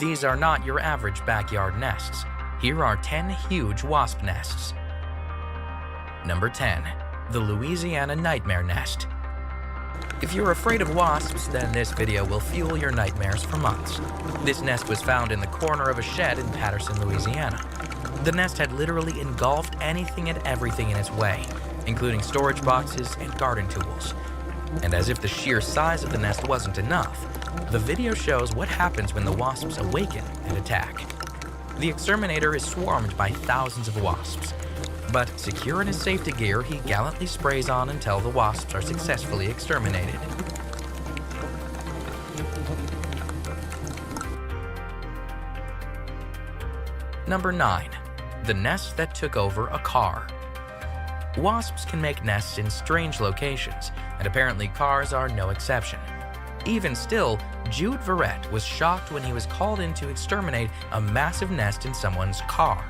These are not your average backyard nests. Here are 10 huge wasp nests. Number 10. The Louisiana Nightmare Nest. If you're afraid of wasps, then this video will fuel your nightmares for months. This nest was found in the corner of a shed in Paterson, Louisiana. The nest had literally engulfed anything and everything in its way, including storage boxes and garden tools. And as if the sheer size of the nest wasn't enough, the video shows what happens when the wasps awaken and attack. The exterminator is swarmed by thousands of wasps, but secure in his safety gear, he gallantly sprays on until the wasps are successfully exterminated. Number 9. The nest that took over a car. Wasps can make nests in strange locations, and apparently cars are no exception. Even still, Jude Verret was shocked when he was called in to exterminate a massive nest in someone's car.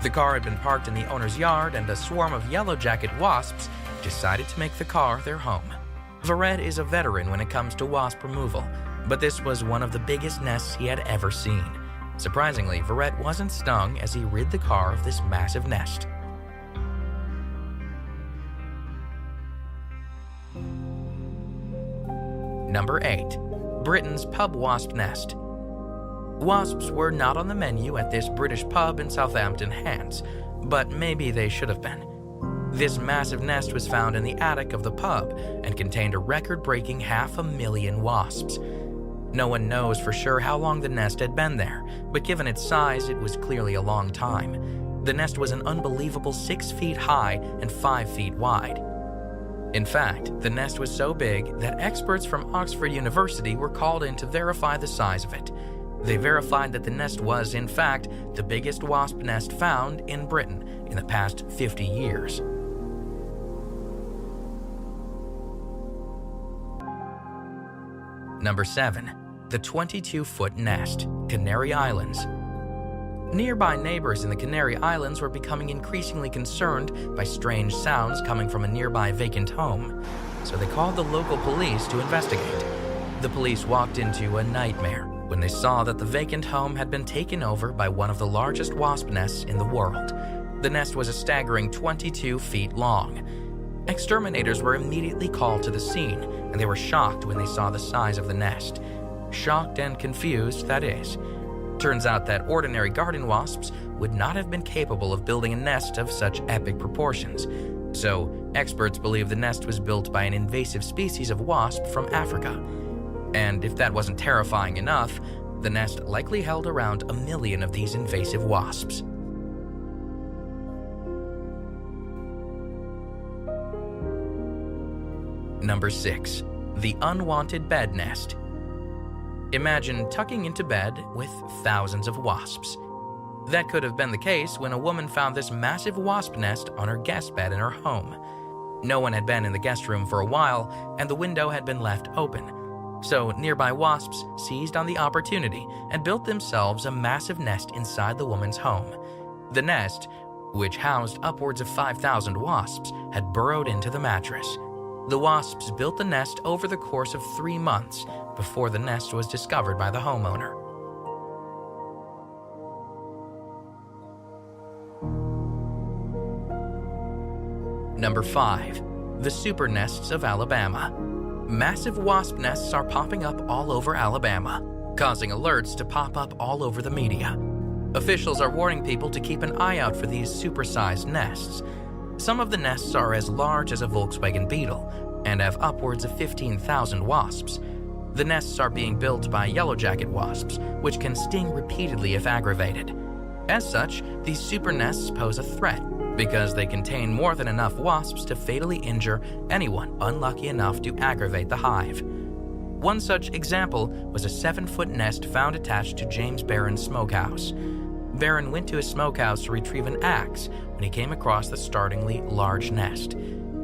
The car had been parked in the owner's yard, and a swarm of yellow-jacket wasps decided to make the car their home. Verret is a veteran when it comes to wasp removal, but this was one of the biggest nests he had ever seen. Surprisingly, Verret wasn't stung as he rid the car of this massive nest. Number 8. Britain's pub wasp nest. Wasps were not on the menu at this British pub in Southampton, Hants, but maybe they should have been. This massive nest was found in the attic of the pub and contained a record-breaking 500,000 wasps. No one knows for sure how long the nest had been there, but given its size, it was clearly a long time. The nest was an unbelievable 6 feet high and 5 feet wide. In fact, the nest was so big that experts from Oxford University were called in to verify the size of it. They verified that the nest was, in fact, the biggest wasp nest found in Britain in the past 50 years. Number 7. The 22-foot nest, Canary Islands. Nearby neighbors in the Canary Islands were becoming increasingly concerned by strange sounds coming from a nearby vacant home, so they called the local police to investigate. The police walked into a nightmare when they saw that the vacant home had been taken over by one of the largest wasp nests in the world. The nest was a staggering 22 feet long. Exterminators were immediately called to the scene, and they were shocked when they saw the size of the nest. Shocked and confused, that is. Turns out that ordinary garden wasps would not have been capable of building a nest of such epic proportions. So, experts believe the nest was built by an invasive species of wasp from Africa. And if that wasn't terrifying enough, the nest likely held around 1 million of these invasive wasps. Number 6. The Unwanted Bed Nest. Imagine tucking into bed with thousands of wasps. That could have been the case when a woman found this massive wasp nest on her guest bed in her home. No one had been in the guest room for a while, and the window had been left open. So nearby wasps seized on the opportunity and built themselves a massive nest inside the woman's home. The nest, which housed upwards of 5,000 wasps, had burrowed into the mattress. The wasps built the nest over the course of 3 months before the nest was discovered by the homeowner. Number 5. The super nests of Alabama. Massive wasp nests are popping up all over Alabama, causing alerts to pop up all over the media. Officials are warning people to keep an eye out for these supersized nests. Some of the nests are as large as a Volkswagen Beetle and have upwards of 15,000 wasps. The nests are being built by yellowjacket wasps, which can sting repeatedly if aggravated. As such, these super nests pose a threat because they contain more than enough wasps to fatally injure anyone unlucky enough to aggravate the hive. One such example was a 7-foot nest found attached to James Barron's smokehouse. Barron went to his smokehouse to retrieve an axe when he came across the startlingly large nest.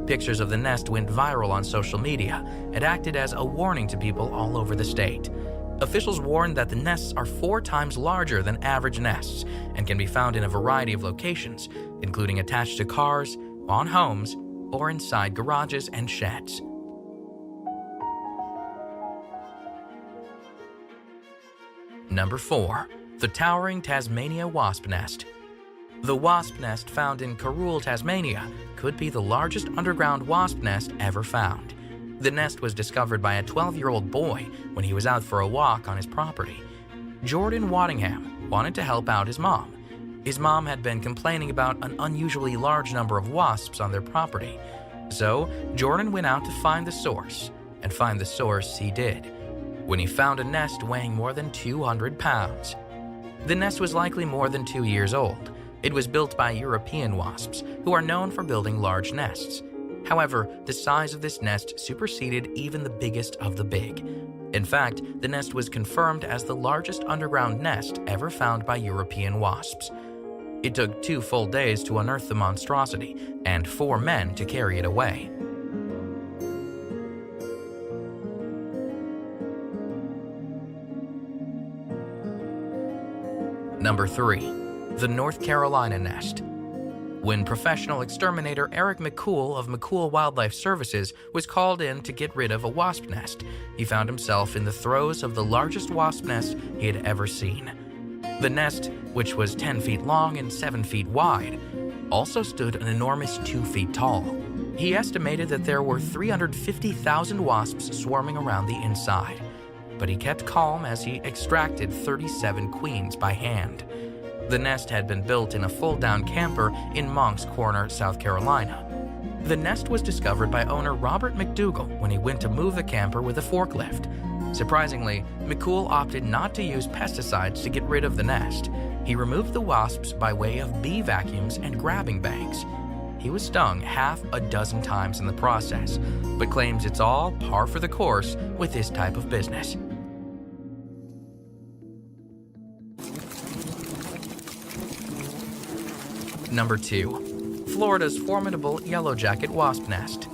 Pictures of the nest went viral on social media and acted as a warning to people all over the state. Officials warned that the nests are 4 times larger than average nests and can be found in a variety of locations, including attached to cars, on homes, or inside garages and sheds. Number 4. The towering Tasmania wasp nest. The wasp nest found in Rotorua, Tasmania, could be the largest underground wasp nest ever found. The nest was discovered by a 12-year-old boy when he was out for a walk on his property. Jordan Waddingham wanted to help out his mom. His mom had been complaining about an unusually large number of wasps on their property. So, Jordan went out to find the source, and find the source he did, when he found a nest weighing more than 200 pounds. The nest was likely more than 2 years old. It was built by European wasps, who are known for building large nests. However, the size of this nest superseded even the biggest of the big. In fact, the nest was confirmed as the largest underground nest ever found by European wasps. It took 2 full days to unearth the monstrosity, and 4 men to carry it away. Number 3. The North Carolina nest. When professional exterminator Eric McCool of McCool Wildlife Services was called in to get rid of a wasp nest, he found himself in the throes of the largest wasp nest he had ever seen. The nest, which was 10 feet long and 7 feet wide, also stood an enormous 2 feet tall. He estimated that there were 350,000 wasps swarming around the inside, but he kept calm as he extracted 37 queens by hand. The nest had been built in a fold-down camper in Moncks Corner, South Carolina. The nest was discovered by owner Robert McDougall when he went to move the camper with a forklift. Surprisingly, McCool opted not to use pesticides to get rid of the nest. He removed the wasps by way of bee vacuums and grabbing bags. He was stung half a dozen times in the process, but claims it's all par for the course with this type of business. Number 2. Florida's formidable yellow jacket wasp nest.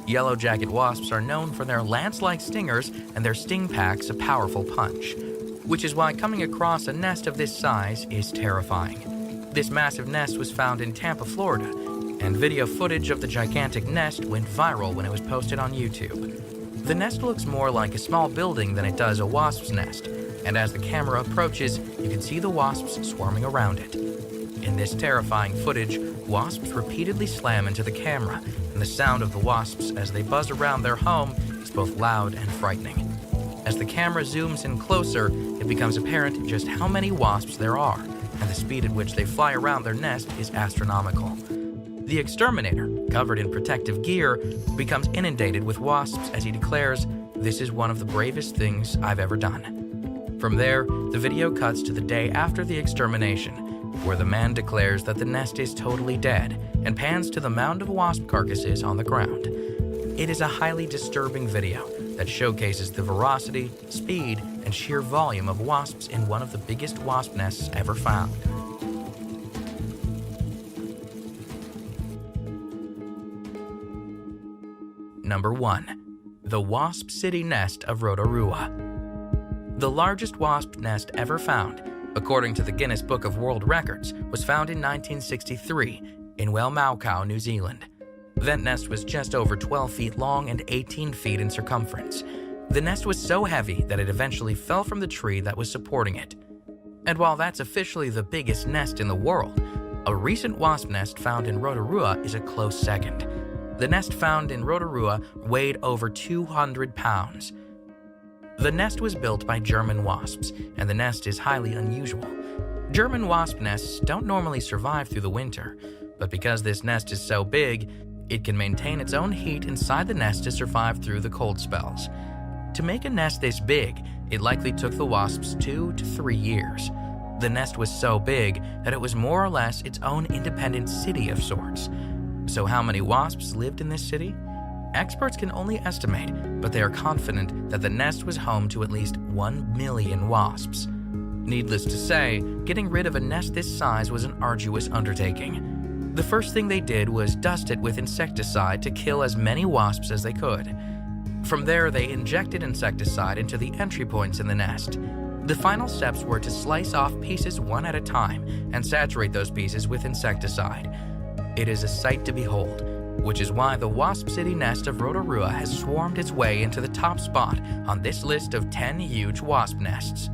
Yellow jacket wasps are known for their lance-like stingers, and their sting packs a powerful punch, which is why coming across a nest of this size is terrifying. This massive nest was found in Tampa, Florida, and video footage of the gigantic nest went viral when it was posted on YouTube. The nest looks more like a small building than it does a wasp's nest, and as the camera approaches, you can see the wasps swarming around it. In this terrifying footage, wasps repeatedly slam into the camera, and the sound of the wasps as they buzz around their home is both loud and frightening. As the camera zooms in closer, it becomes apparent just how many wasps there are, and the speed at which they fly around their nest is astronomical. The exterminator, covered in protective gear, becomes inundated with wasps as he declares, "This is one of the bravest things I've ever done." From there, the video cuts to the day after the extermination, where the man declares that the nest is totally dead and pans to the mound of wasp carcasses on the ground. It is a highly disturbing video that showcases the ferocity, speed, and sheer volume of wasps in one of the biggest wasp nests ever found. Number 1. The Wasp City Nest of Rotorua. The largest wasp nest ever found, according to the Guinness Book of World Records, was found in 1963 in Wellmaucau, New Zealand. That nest was just over 12 feet long and 18 feet in circumference. The nest was so heavy that it eventually fell from the tree that was supporting it. And while that's officially the biggest nest in the world, a recent wasp nest found in Rotorua is a close second. The nest found in Rotorua weighed over 200 pounds. The nest was built by German wasps, and the nest is highly unusual. German wasp nests don't normally survive through the winter, but because this nest is so big, it can maintain its own heat inside the nest to survive through the cold spells. To make a nest this big, it likely took the wasps 2 to 3 years. The nest was so big that it was more or less its own independent city of sorts. So how many wasps lived in this city? Experts can only estimate, but they are confident that the nest was home to at least 1 million wasps. Needless to say, getting rid of a nest this size was an arduous undertaking. The first thing they did was dust it with insecticide to kill as many wasps as they could. From there, they injected insecticide into the entry points in the nest. The final steps were to slice off pieces one at a time and saturate those pieces with insecticide. It is a sight to behold, which is why the Wasp City Nest of Rotorua has swarmed its way into the top spot on this list of 10 huge wasp nests.